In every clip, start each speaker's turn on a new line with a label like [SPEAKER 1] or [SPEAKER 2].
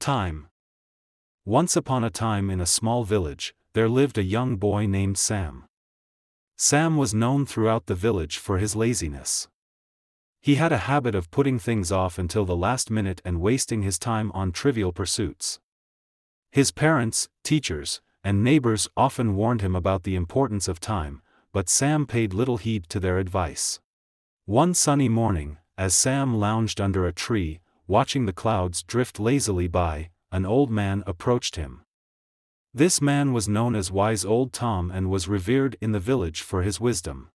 [SPEAKER 1] Time. Once upon a time in a small village, there lived a young boy named Sam. Sam was known throughout the village for his laziness. He had a habit of putting things off until the last minute and wasting his time on trivial pursuits. His parents, teachers, and neighbors often warned him about the importance of time, but Sam paid little heed to their advice. One sunny morning, as Sam lounged under a tree, watching the clouds drift lazily by, an old man approached him. This man was known as Wise Old Tom and was revered in the village for his wisdom.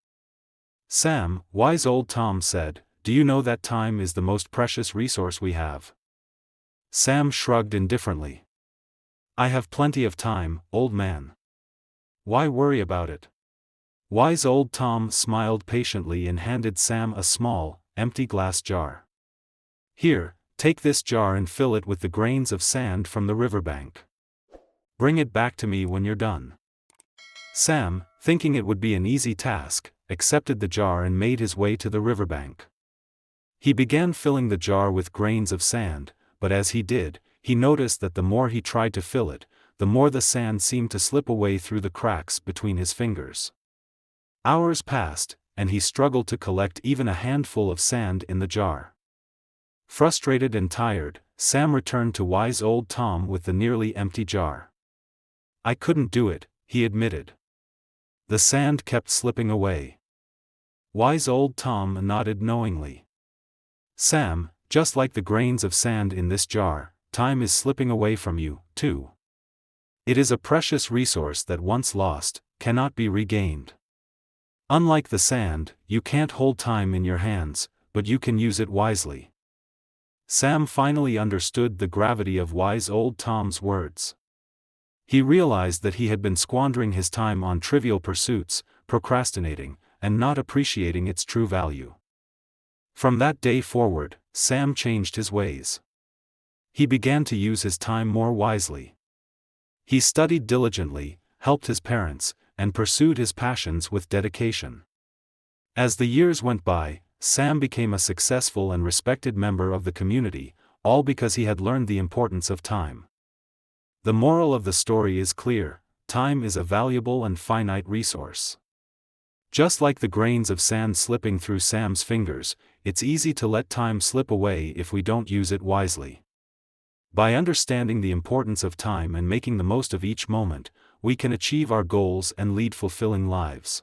[SPEAKER 1] "Sam," Wise Old Tom said, "do you know that time is the most precious resource we have?" Sam shrugged indifferently. "I have plenty of time, old man. Why worry about it?" Wise Old Tom smiled patiently and handed Sam a small, empty glass jar. "Here, take this jar and fill it with the grains of sand from the riverbank. Bring it back to me when you're done." Sam, thinking it would be an easy task, accepted the jar and made his way to the riverbank. He began filling the jar with grains of sand, but as he did, he noticed that the more he tried to fill it, the more the sand seemed to slip away through the cracks between his fingers. Hours passed, and he struggled to collect even a handful of sand in the jar. Frustrated and tired, Sam returned to Wise Old Tom with the nearly empty jar. "I couldn't do it," he admitted. The sand kept slipping away. Wise Old Tom nodded knowingly. "Sam, just like the grains of sand in this jar, time is slipping away from you, too. It is a precious resource that once lost, cannot be regained. Unlike the sand, you can't hold time in your hands, but you can use it wisely." Sam finally understood the gravity of Wise Old Tom's words. He realized that he had been squandering his time on trivial pursuits, procrastinating, and not appreciating its true value. From that day forward, Sam changed his ways. He began to use his time more wisely. He studied diligently, helped his parents, and pursued his passions with dedication. As the years went by, Sam became a successful and respected member of the community, all because he had learned the importance of time. The moral of the story is clear: time is a valuable and finite resource. Just like the grains of sand slipping through Sam's fingers, it's easy to let time slip away if we don't use it wisely. By understanding the importance of time and making the most of each moment, we can achieve our goals and lead fulfilling lives.